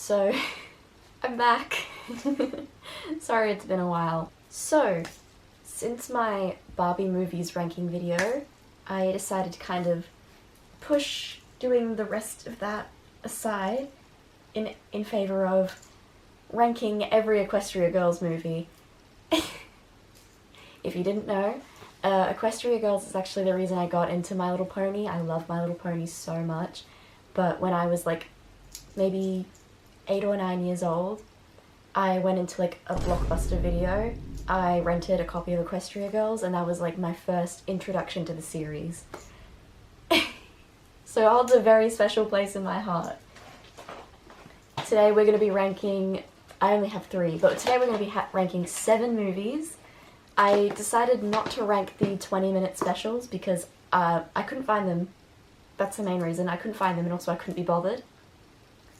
So, I'm back. Sorry it's been a while. So, since my Barbie movies ranking video, I decided to kind of push doing the rest of that aside in favor of ranking every Equestria Girls movie. If you didn't know, Equestria Girls is actually the reason I got into My Little Pony. I love My Little Pony so much, but when I was like maybe 8 or 9 years old, I went into like a Blockbuster video. I rented a copy of Equestria Girls, and that was like my first introduction to the series. So it holds a very special place in my heart. Today we're going to be ranking, I only have 3, but today we're going to be ranking 7 movies. I decided not to rank the 20-minute specials because I couldn't find them. That's the main reason. I couldn't find them, and also I couldn't be bothered.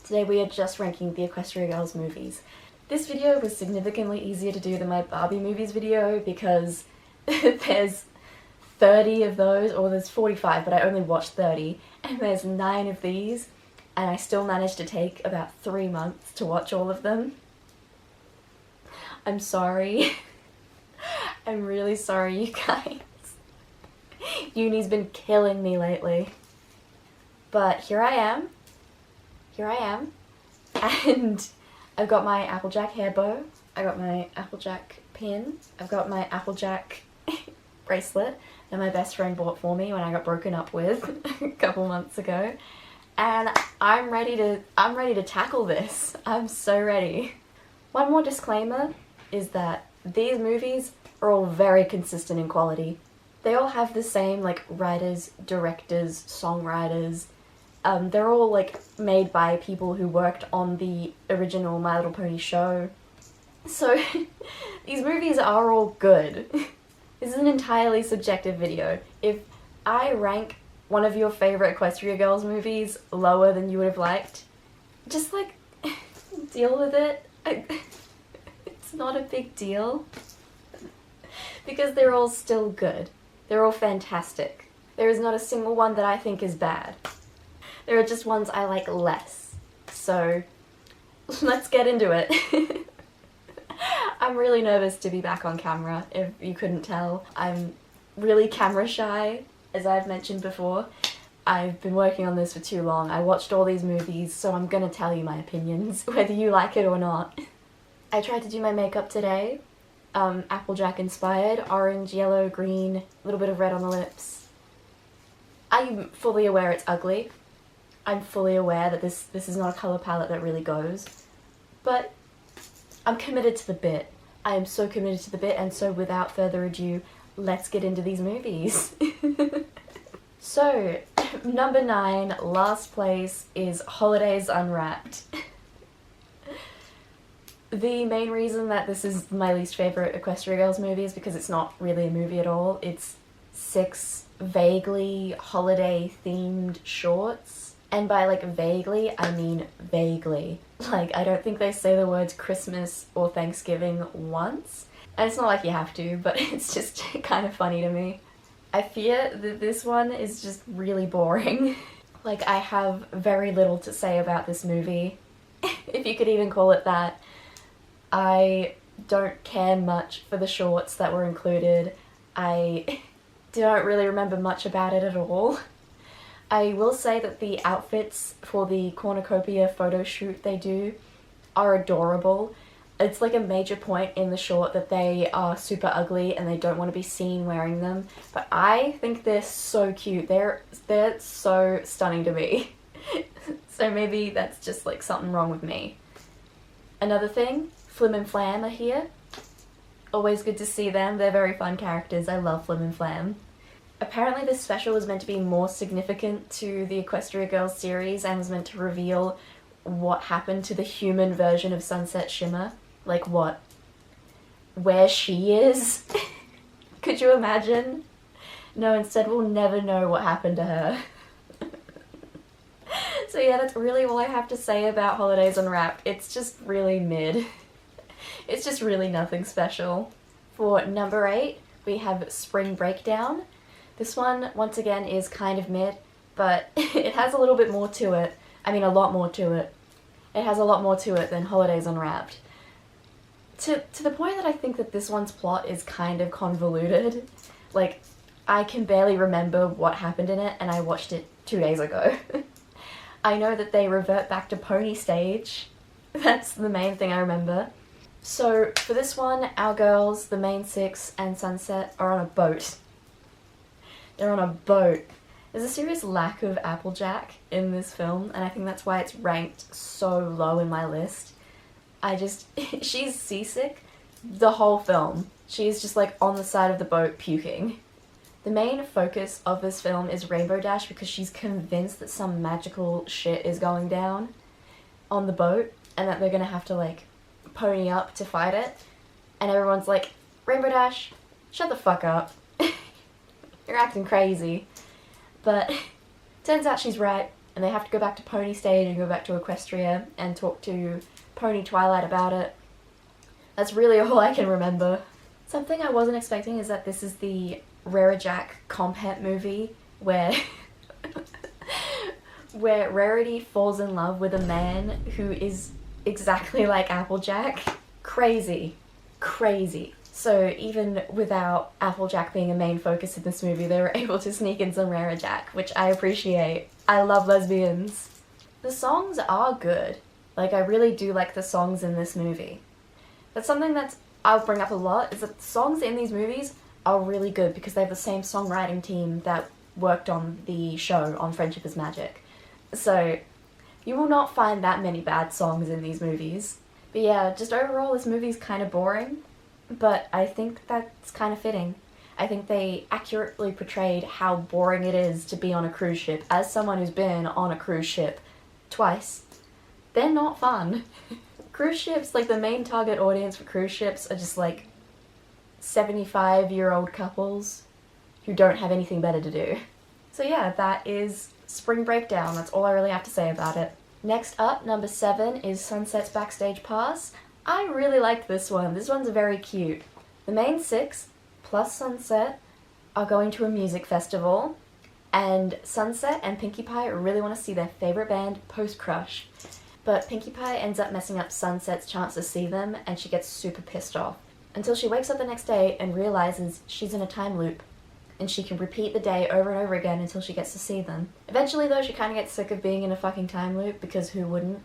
Today we are just ranking the Equestria Girls movies. This video was significantly easier to do than my Barbie movies video because there's 30 of those, or there's 45, but I only watched 30, and there's 9 of these, and I still managed to take about 3 months to watch all of them. I'm sorry. I'm really sorry, you guys. Uni's been killing me lately. But here I am, and I've got my Applejack hair bow, I got my Applejack pin, I've got my Applejack bracelet that my best friend bought for me when I got broken up with a couple months ago, and I'm ready to tackle this. I'm so ready. One more disclaimer is that these movies are all very consistent in quality. They all have the same like writers, directors, songwriters. They're all like made by people who worked on the original My Little Pony show. So these movies are all good. This is an entirely subjective video. If I rank one of your favorite Equestria Girls movies lower than you would have liked, just like deal with it. It's not a big deal. Because they're all still good. They're all fantastic. There is not a single one that I think is bad. There are just ones I like less. So, let's get into it. I'm really nervous to be back on camera, if you couldn't tell. I'm really camera shy, as I've mentioned before. I've been working on this for too long. I watched all these movies, so I'm gonna tell you my opinions, whether you like it or not. I tried to do my makeup today. Applejack inspired, orange, yellow, green, a little bit of red on the lips. I'm fully aware it's ugly. I'm fully aware that this is not a colour palette that really goes. But I'm committed to the bit. I am so committed to the bit, and so without further ado, let's get into these movies. So, number 9, last place, is Holidays Unwrapped. The main reason that this is my least favourite Equestria Girls movie is because it's not really a movie at all. It's 6 vaguely holiday-themed shorts. And by, like, vaguely, I mean vaguely. Like, I don't think they say the words Christmas or Thanksgiving once. And it's not like you have to, but it's just kind of funny to me. I fear that this one is just really boring. Like, I have very little to say about this movie, if you could even call it that. I don't care much for the shorts that were included. I don't really remember much about it at all. I will say that the outfits for the cornucopia photo shoot they do are adorable. It's like a major point in the short that they are super ugly and they don't want to be seen wearing them, but I think they're so cute. They're so stunning to me. So maybe that's just like something wrong with me. Another thing, Flim and Flam are here. Always good to see them. They're very fun characters. I love Flim and Flam. Apparently this special was meant to be more significant to the Equestria Girls series and was meant to reveal what happened to the human version of Sunset Shimmer. Like what? Where she is? Could you imagine? No, instead we'll never know what happened to her. So yeah, that's really all I have to say about Holidays Unwrapped. It's just really mid. It's just really nothing special. For number 8, we have Spring Breakdown. This one, once again, is kind of mid, but it has a little bit more to it. I mean, a lot more to it. It has a lot more to it than Holidays Unwrapped. To the point that I think that this one's plot is kind of convoluted. Like, I can barely remember what happened in it, and I watched it 2 days ago. I know that they revert back to pony stage. That's the main thing I remember. So, for this one, our girls, the main six, and Sunset are on a boat. They're on a boat. There's a serious lack of Applejack in this film, and I think that's why it's ranked so low in my list. She's seasick the whole film. She's just like on the side of the boat puking. The main focus of this film is Rainbow Dash because she's convinced that some magical shit is going down on the boat and that they're gonna have to like pony up to fight it. And everyone's like, Rainbow Dash, shut the fuck up. You're acting crazy. But turns out she's right, and they have to go back to pony stage and go back to Equestria and talk to Pony Twilight about it. That's really all I can remember. Something I wasn't expecting is that this is the Rare-Jack comp-het movie where where Rarity falls in love with a man who is exactly like Applejack. Crazy. Crazy. So even without Applejack being a main focus in this movie, they were able to sneak in some Rare-Jack, which I appreciate. I love lesbians. The songs are good. Like, I really do like the songs in this movie. That's something that I'll bring up a lot, is that the songs in these movies are really good because they have the same songwriting team that worked on the show on Friendship is Magic. So, you will not find that many bad songs in these movies. But yeah, just overall this movie's kind of boring, but I think that's kind of fitting. I think they accurately portrayed how boring it is to be on a cruise ship. As someone who's been on a cruise ship twice, they're not fun. Cruise ships, like the main target audience for cruise ships are just like 75-year-old couples who don't have anything better to do. So yeah, that is Spring Breakdown. That's all I really have to say about it. Next up, number 7 is Sunset's Backstage Pass. I really liked this one. This one's very cute. The main 6, plus Sunset, are going to a music festival, and Sunset and Pinkie Pie really want to see their favorite band, Post Crush. But Pinkie Pie ends up messing up Sunset's chance to see them, and she gets super pissed off. Until she wakes up the next day and realizes she's in a time loop, and she can repeat the day over and over again until she gets to see them. Eventually though, she kind of gets sick of being in a fucking time loop, because who wouldn't?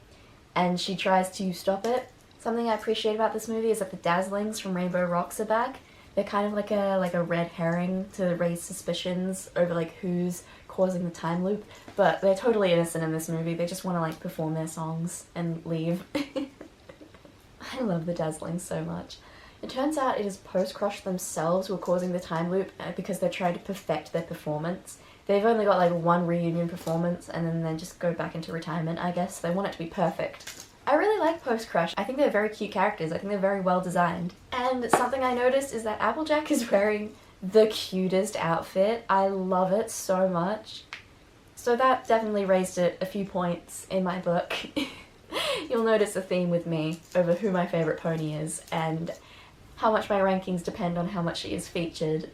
And she tries to stop it. Something I appreciate about this movie is that the Dazzlings from Rainbow Rocks are back. They're kind of like a red herring to raise suspicions over like who's causing the time loop, but they're totally innocent in this movie. They just want to like perform their songs and leave. I love the Dazzlings so much. It turns out it is Post Crush themselves who are causing the time loop because they're trying to perfect their performance. They've only got like one reunion performance and then they just go back into retirement, I guess. They want it to be perfect. I really like Post Crush. I think they're very cute characters. I think they're very well designed. And something I noticed is that Applejack is wearing the cutest outfit. I love it so much. So that definitely raised it a few points in my book. You'll notice a theme with me over who my favourite pony is and how much my rankings depend on how much she is featured.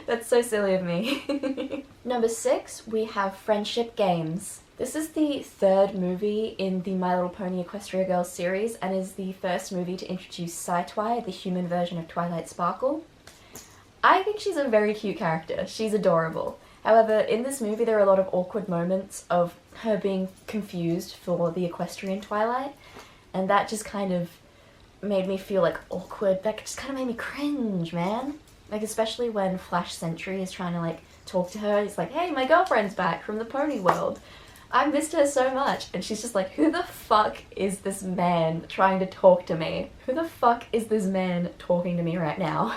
That's so silly of me. Number 6, we have Friendship Games. This is the 3rd movie in the My Little Pony Equestria Girls series and is the first movie to introduce Sci-Twi, the human version of Twilight Sparkle. I think she's a very cute character. She's adorable. However, in this movie there are a lot of awkward moments of her being confused for the equestrian Twilight, and that just kind of made me feel like awkward. That just kind of made me cringe, man. Like, especially when Flash Sentry is trying to like talk to her. He's like, hey, my girlfriend's back from the pony world. I missed her so much. And she's just like, who the fuck is this man trying to talk to me? Who the fuck is this man talking to me right now?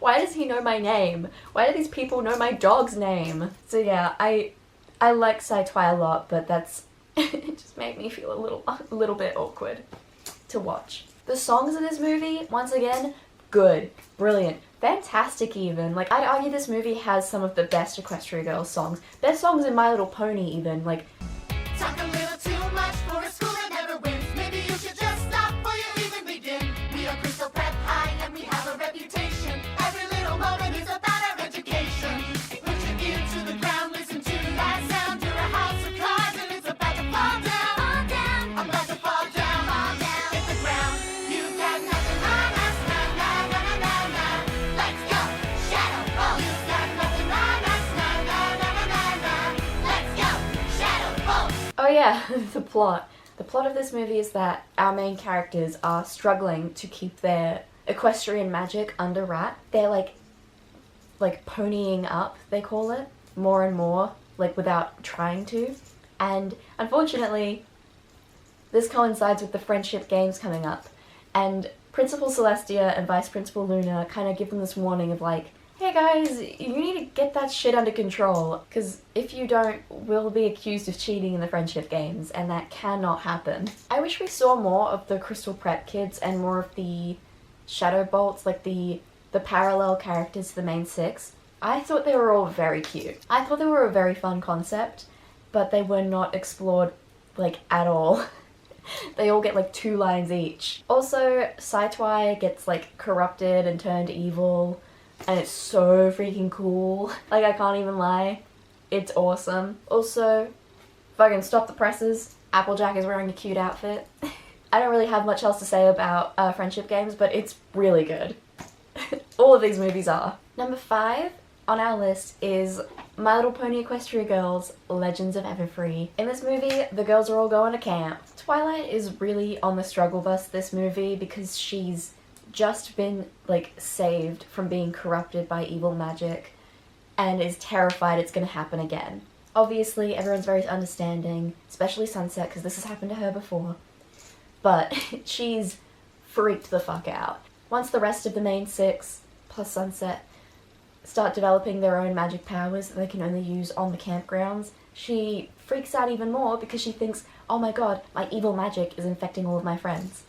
Why does he know my name? Why do these people know my dog's name? So yeah, I like Sci-Twi a lot, but that's it just made me feel a little bit awkward to watch. The songs in this movie, once again, good, brilliant, fantastic even. Like, I'd argue this movie has some of the best Equestria Girls songs. Best songs in My Little Pony even, like... Talk a little too much for a school that never wins. Maybe you should just stop before you even begin. We are Crystal Prep High and we have a reputation. Every little moment is about our education. Put your ear to the ground, listen to that sound. You're a house of cards and it's about to fall down. yeah, the plot. The plot of this movie is that our main characters are struggling to keep their equestrian magic under wrap. They're like ponying up, they call it, more and more, like without trying to. And unfortunately, this coincides with the friendship games coming up. And Principal Celestia and Vice Principal Luna kind of give them this warning of like, hey guys, you need to get that shit under control, because if you don't, we'll be accused of cheating in the friendship games, and that cannot happen. I wish we saw more of the Crystal Prep kids and more of the Shadow Bolts, like the parallel characters to the main six. I thought they were all very cute. I thought they were a very fun concept, but they were not explored, like, at all. They all get like 2 lines each. Also, Saitwai gets like corrupted and turned evil, and it's so freaking cool. Like, I can't even lie. It's awesome. Also, fucking stop the presses. Applejack is wearing a cute outfit. I don't really have much else to say about friendship games, but it's really good. All of these movies are. Number 5 on our list is My Little Pony Equestria Girls, Legends of Everfree. In this movie, the girls are all going to camp. Twilight is really on the struggle bus this movie because she's just been, like, saved from being corrupted by evil magic and is terrified it's gonna happen again. Obviously, everyone's very understanding, especially Sunset, because this has happened to her before. But she's freaked the fuck out. Once the rest of the main 6, plus Sunset, start developing their own magic powers that they can only use on the campgrounds, she freaks out even more because she thinks, oh my god, my evil magic is infecting all of my friends.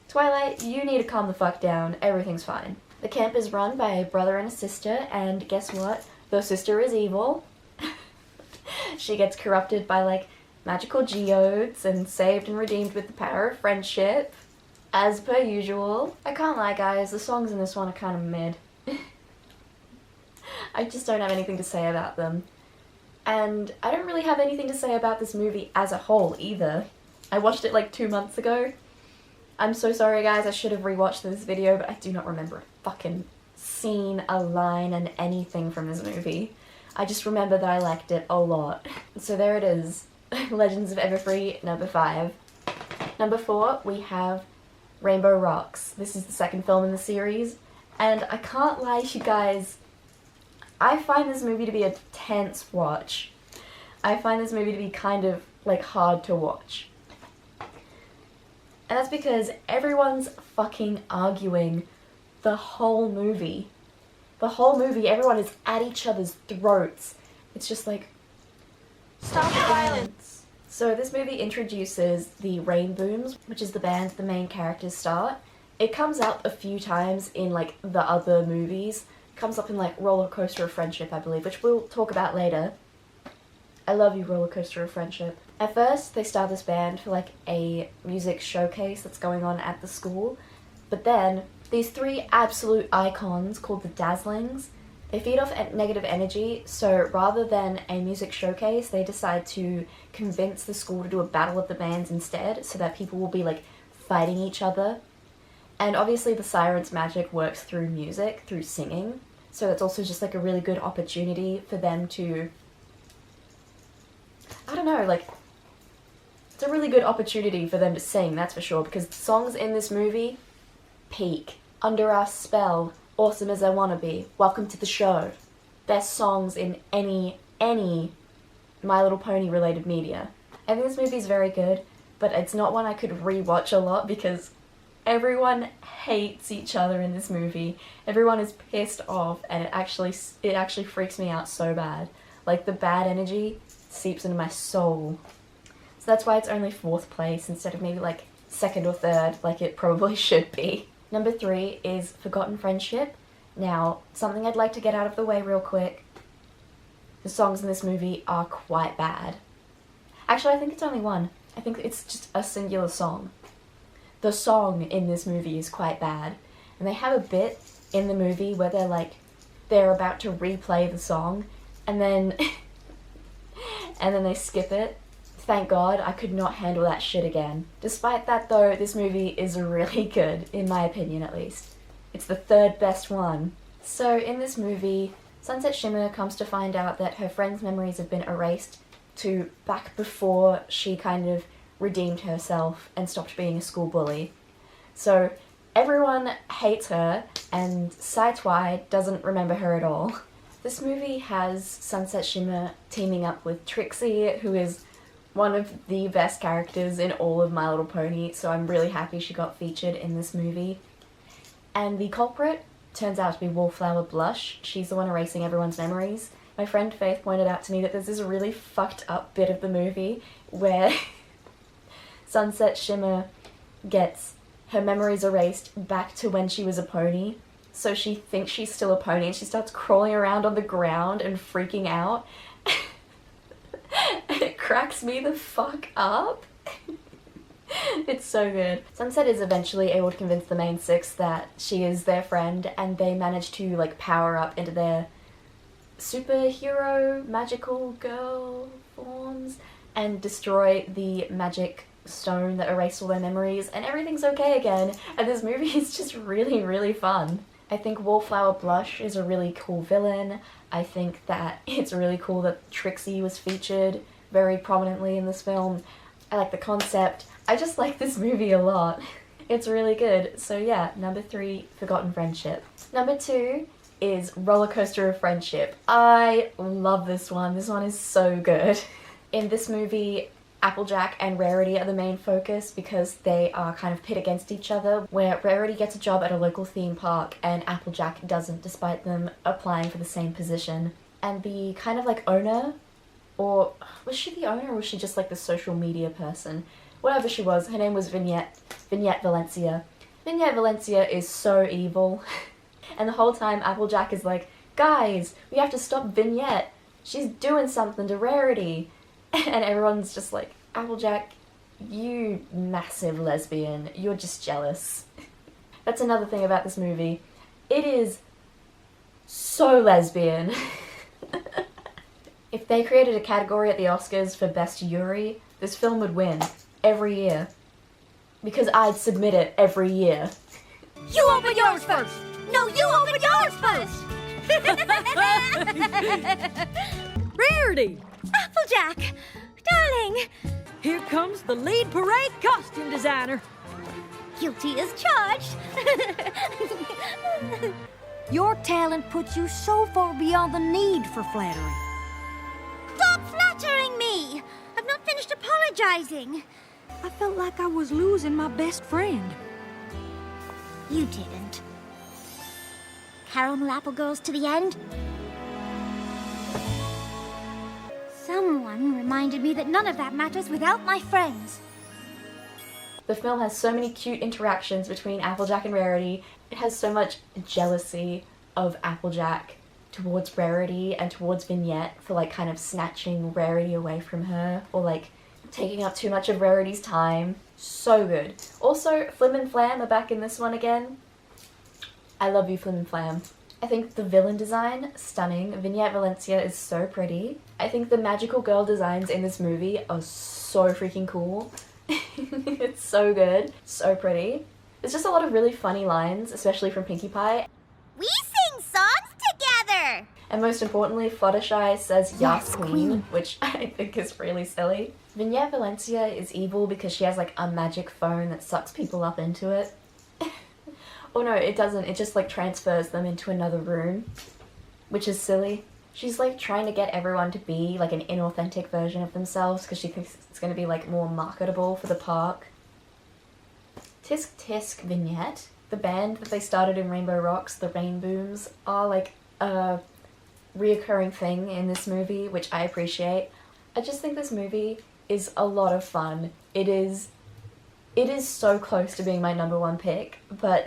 Twilight, you need to calm the fuck down, everything's fine. The camp is run by a brother and a sister, and guess what? The sister is evil. She gets corrupted by, like, magical geodes and saved and redeemed with the power of friendship, as per usual. I can't lie, guys, the songs in this one are kind of mid. I just don't have anything to say about them. And I don't really have anything to say about this movie as a whole either. I watched it like 2 months ago. I'm so sorry guys, I should have rewatched this video, but I do not remember a fucking scene, a line, and anything from this movie. I just remember that I liked it a lot. So there it is. Legends of Everfree, number 5. Number 4, we have Rainbow Rocks. This is the second film in the series, and I can't lie to you guys, I find this movie to be a tense watch. I find this movie to be kind of, like, hard to watch. And that's because everyone's fucking arguing the whole movie. The whole movie, everyone is at each other's throats. It's just like, stop the violence. So this movie introduces the Rain Booms, which is the band the main characters start. It comes up a few times in, like, the other movies. It comes up in, like, Roller Coaster of Friendship, I believe, which we'll talk about later. I love you, Roller Coaster of Friendship. At first, they start this band for, like, a music showcase that's going on at the school. But then, these 3 absolute icons called the Dazzlings, they feed off negative energy, so rather than a music showcase, they decide to convince the school to do a battle of the bands instead, so that people will be, like, fighting each other. And obviously the Siren's magic works through music, through singing, so it's also just, like, a really good opportunity for them to, I don't know, like, it's a really good opportunity for them to sing, that's for sure, because the songs in this movie peak. Under Our Spell, Awesome As I Wanna Be, Welcome to the Show. Best songs in any My Little Pony related media. I think this movie is very good, but it's not one I could rewatch a lot because everyone hates each other in this movie. Everyone is pissed off, and it actually freaks me out so bad. Like, the bad energy seeps into my soul. So that's why it's only 4th place instead of maybe like 2nd or 3rd, like it probably should be. Number 3 is Forgotten Friendship. Now, something I'd like to get out of the way real quick. The songs in this movie are quite bad. Actually, I think it's only one. I think it's just a singular song. The song in this movie is quite bad. And they have a bit in the movie where they're about to replay the song, and then and then they skip it. Thank God, I could not handle that shit again. Despite that though, this movie is really good, in my opinion at least. It's the 3rd best one. So in this movie, Sunset Shimmer comes to find out that her friend's memories have been erased to back before she kind of redeemed herself and stopped being a school bully. So everyone hates her, and Saitwai doesn't remember her at all. This movie has Sunset Shimmer teaming up with Trixie, who is one of the best characters in all of My Little Pony, so I'm really happy she got featured in this movie. And the culprit turns out to be Wallflower Blush. She's the one erasing everyone's memories. My friend Faith pointed out to me that there's this really fucked up bit of the movie where Sunset Shimmer gets her memories erased back to when she was a pony. So she thinks she's still a pony and she starts crawling around on the ground and freaking out. It cracks me the fuck up. It's so good. Sunset is eventually able to convince the main six that she is their friend, and they manage to like power up into their superhero magical girl forms and destroy the magic stone that erased all their memories, and everything's okay again, and this movie is just really, really fun. I think Wallflower Blush is a really cool villain. I think that it's really cool that Trixie was featured very prominently in this film. I like the concept. I just like this movie a lot. It's really good. So yeah, number 3, Forgotten Friendship. Number 2 is Roller Coaster of Friendship. I love this one. This one is so good. In this movie, Applejack and Rarity are the main focus because they are kind of pit against each other, where Rarity gets a job at a local theme park and Applejack doesn't, despite them applying for the same position. And the kind of like owner, or was she the owner or was she just like the social media person? Whatever she was, her name was Vignette Valencia. Vignette Valencia is so evil. And the whole time Applejack is like, guys, we have to stop Vignette. She's doing something to Rarity. And everyone's just like, Applejack, you massive lesbian, you're just jealous. That's another thing about this movie. It is so lesbian. If they created a category at the Oscars for Best Yuri, this film would win every year. Because I'd submit it every year. You open yours first! No, you open yours first! Rarity! Applejack! Darling! Here comes the lead parade costume designer. Guilty as charged! Your talent puts you so far beyond the need for flattery. Stop flattering me! I've not finished apologizing. I felt like I was losing my best friend. You didn't. Caramel apple girls to the end? Someone reminded me that none of that matters without my friends. The film has so many cute interactions between Applejack and Rarity. It has so much jealousy of Applejack towards Rarity and towards Vignette for like kind of snatching Rarity away from her or like taking up too much of Rarity's time. So good. Also, Flim and Flam are back in this one again. I love you, Flim and Flam. I think the villain design, stunning. Vignette Valencia is so pretty. I think the magical girl designs in this movie are so freaking cool. It's so good. So pretty. There's just a lot of really funny lines, especially from Pinkie Pie. We sing songs together! And most importantly, Fluttershy says "Yas Yes, Queen," Queen. which I think is really silly. Vignette Valencia is evil because she has like a magic phone that sucks people up into it. Oh no, it doesn't. It just like transfers them into another room, which is silly. She's like trying to get everyone to be like an inauthentic version of themselves because she thinks it's going to be like more marketable for the park. Tisk Tisk Vignette, the band that they started in Rainbow Rocks, the Rainbooms, are like a reoccurring thing in this movie, which I appreciate. I just think this movie is a lot of fun. It is so close to being my number 1 pick, but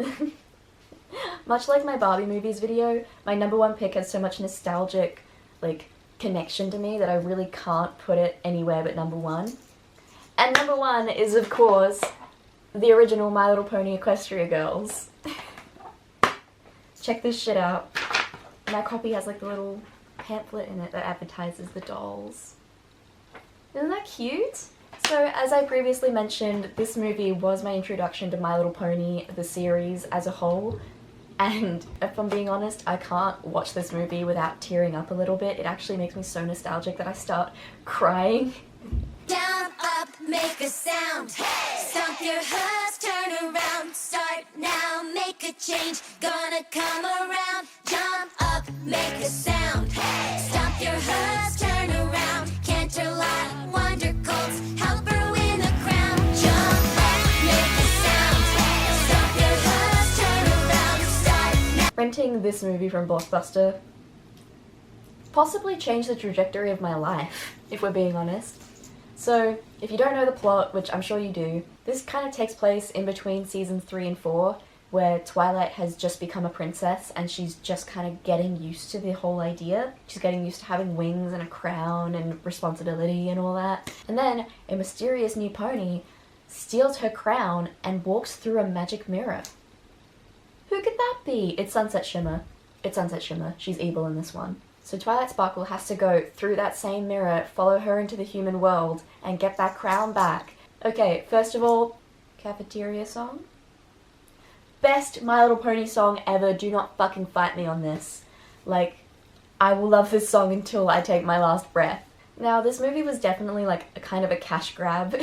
much like my Barbie movies video, my number 1 pick has so much nostalgic like connection to me that I really can't put it anywhere but number 1. And number 1 is of course the original My Little Pony Equestria girls. Check this shit out. My copy has like the little pamphlet in it that advertises the dolls. Isn't that cute? So, as I previously mentioned, this movie was my introduction to My Little Pony, the series as a whole. And if I'm being honest, I can't watch this movie without tearing up a little bit. It actually makes me so nostalgic that I start crying. Down, up, make a sound. Stomp your hooves, turn around. Start now, make a change. Gonna come around. Jump up, make a sound. Stomp your hooves, turn around. Canterlot, wonder colds. Help her win the crown. Jump up, make a sound. Stomp your hooves, turn around. Start now. Renting this movie from Blockbuster possibly changed the trajectory of my life, if we're being honest. So, if you don't know the plot, which I'm sure you do, this kind of takes place in between seasons 3 and 4, where Twilight has just become a princess and she's just kind of getting used to the whole idea. She's getting used to having wings and a crown and responsibility and all that. And then a mysterious new pony steals her crown and walks through a magic mirror. Who could that be? It's Sunset Shimmer. It's Sunset Shimmer. She's evil in this one. So Twilight Sparkle has to go through that same mirror, follow her into the human world, and get that crown back. Okay, first of all, cafeteria song? Best My Little Pony song ever. Do not fucking fight me on this. Like, I will love this song until I take my last breath. Now, this movie was definitely like a kind of a cash grab.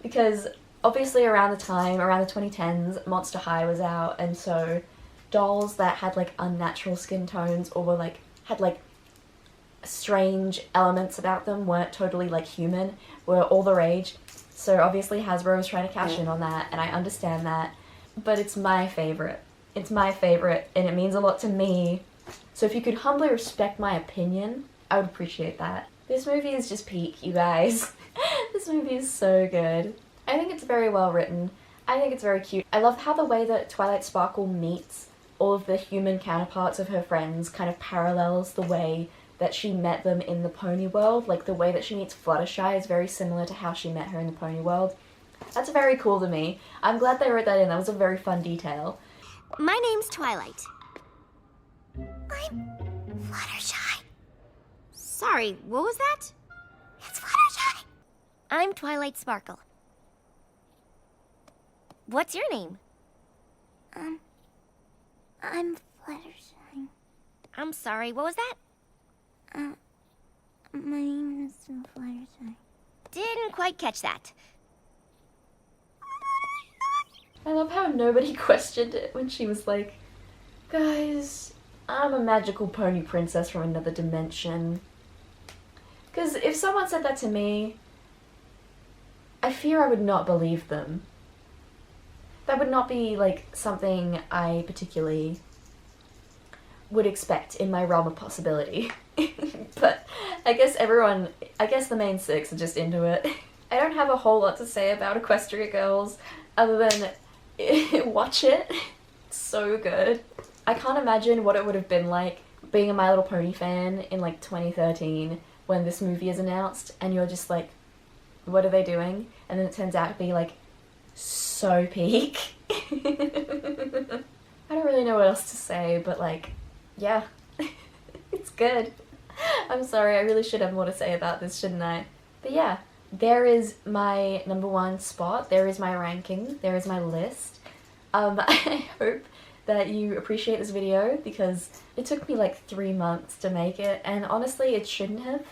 Because obviously around the 2010s, Monster High was out, and so dolls that had like unnatural skin tones or were like had like strange elements about them, weren't totally like human, were all the rage. So obviously Hasbro was trying to cash in on that, and I understand that, but it's my favorite. It's my favorite, and it means a lot to me. So if you could humbly respect my opinion, I would appreciate that. This movie is just peak, you guys. This movie is so good. I think it's very well written. I think it's very cute. I love how the way that Twilight Sparkle meets all of the human counterparts of her friends kind of parallels the way that she met them in the pony world. Like, the way that she meets Fluttershy is very similar to how she met her in the pony world. That's very cool to me. I'm glad they wrote that in. That was a very fun detail. My name's Twilight. I'm Fluttershy. Sorry, what was that? It's Fluttershy. I'm Twilight Sparkle. What's your name? I'm Fluttershy. I'm sorry, what was that? My name is Fluttershy. Didn't quite catch that. I love how nobody questioned it when she was like, guys, I'm a magical pony princess from another dimension. Because if someone said that to me, I fear I would not believe them. That would not be like something I particularly would expect in my realm of possibility. But I guess the main six are just into it. I don't have a whole lot to say about Equestria Girls other than watch it. It's so good. I can't imagine what it would have been like being a My Little Pony fan in like 2013 when this movie is announced and you're just like, what are they doing? And then it turns out to be like so peak. I don't really know what else to say, but like, yeah, it's good. I'm sorry, I really should have more to say about this, shouldn't I? But yeah, there is my #1 spot, there is my ranking, there is my list. I hope that you appreciate this video because it took me like 3 months to make it, and honestly it shouldn't have.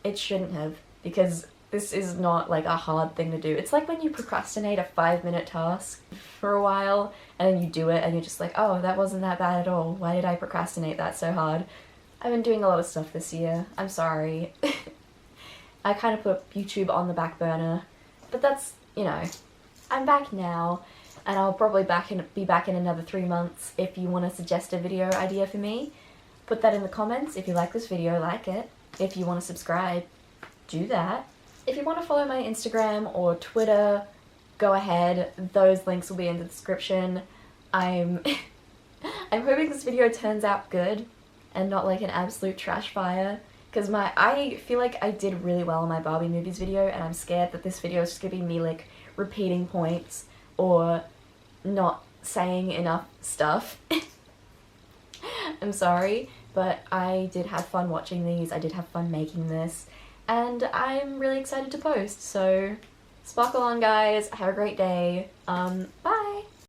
It shouldn't have, because this is not like a hard thing to do. It's like when you procrastinate a 5-minute task for a while and then you do it and you're just like, oh, that wasn't that bad at all. Why did I procrastinate that so hard? I've been doing a lot of stuff this year. I'm sorry. I kind of put YouTube on the back burner, but that's, you know, I'm back now, and I'll probably be back in another 3 months. If you want to suggest a video idea for me, put that in the comments. If you like this video, like it. If you want to subscribe, do that. If you want to follow my Instagram or Twitter, go ahead. Those links will be in the description. I'm hoping this video turns out good and not like an absolute trash fire, because I feel like I did really well in my Barbie movies video, and I'm scared that this video is just gonna be me like repeating points or not saying enough stuff. I'm sorry, but I did have fun watching these, I did have fun making this, and I'm really excited to post, so sparkle on guys, have a great day, bye!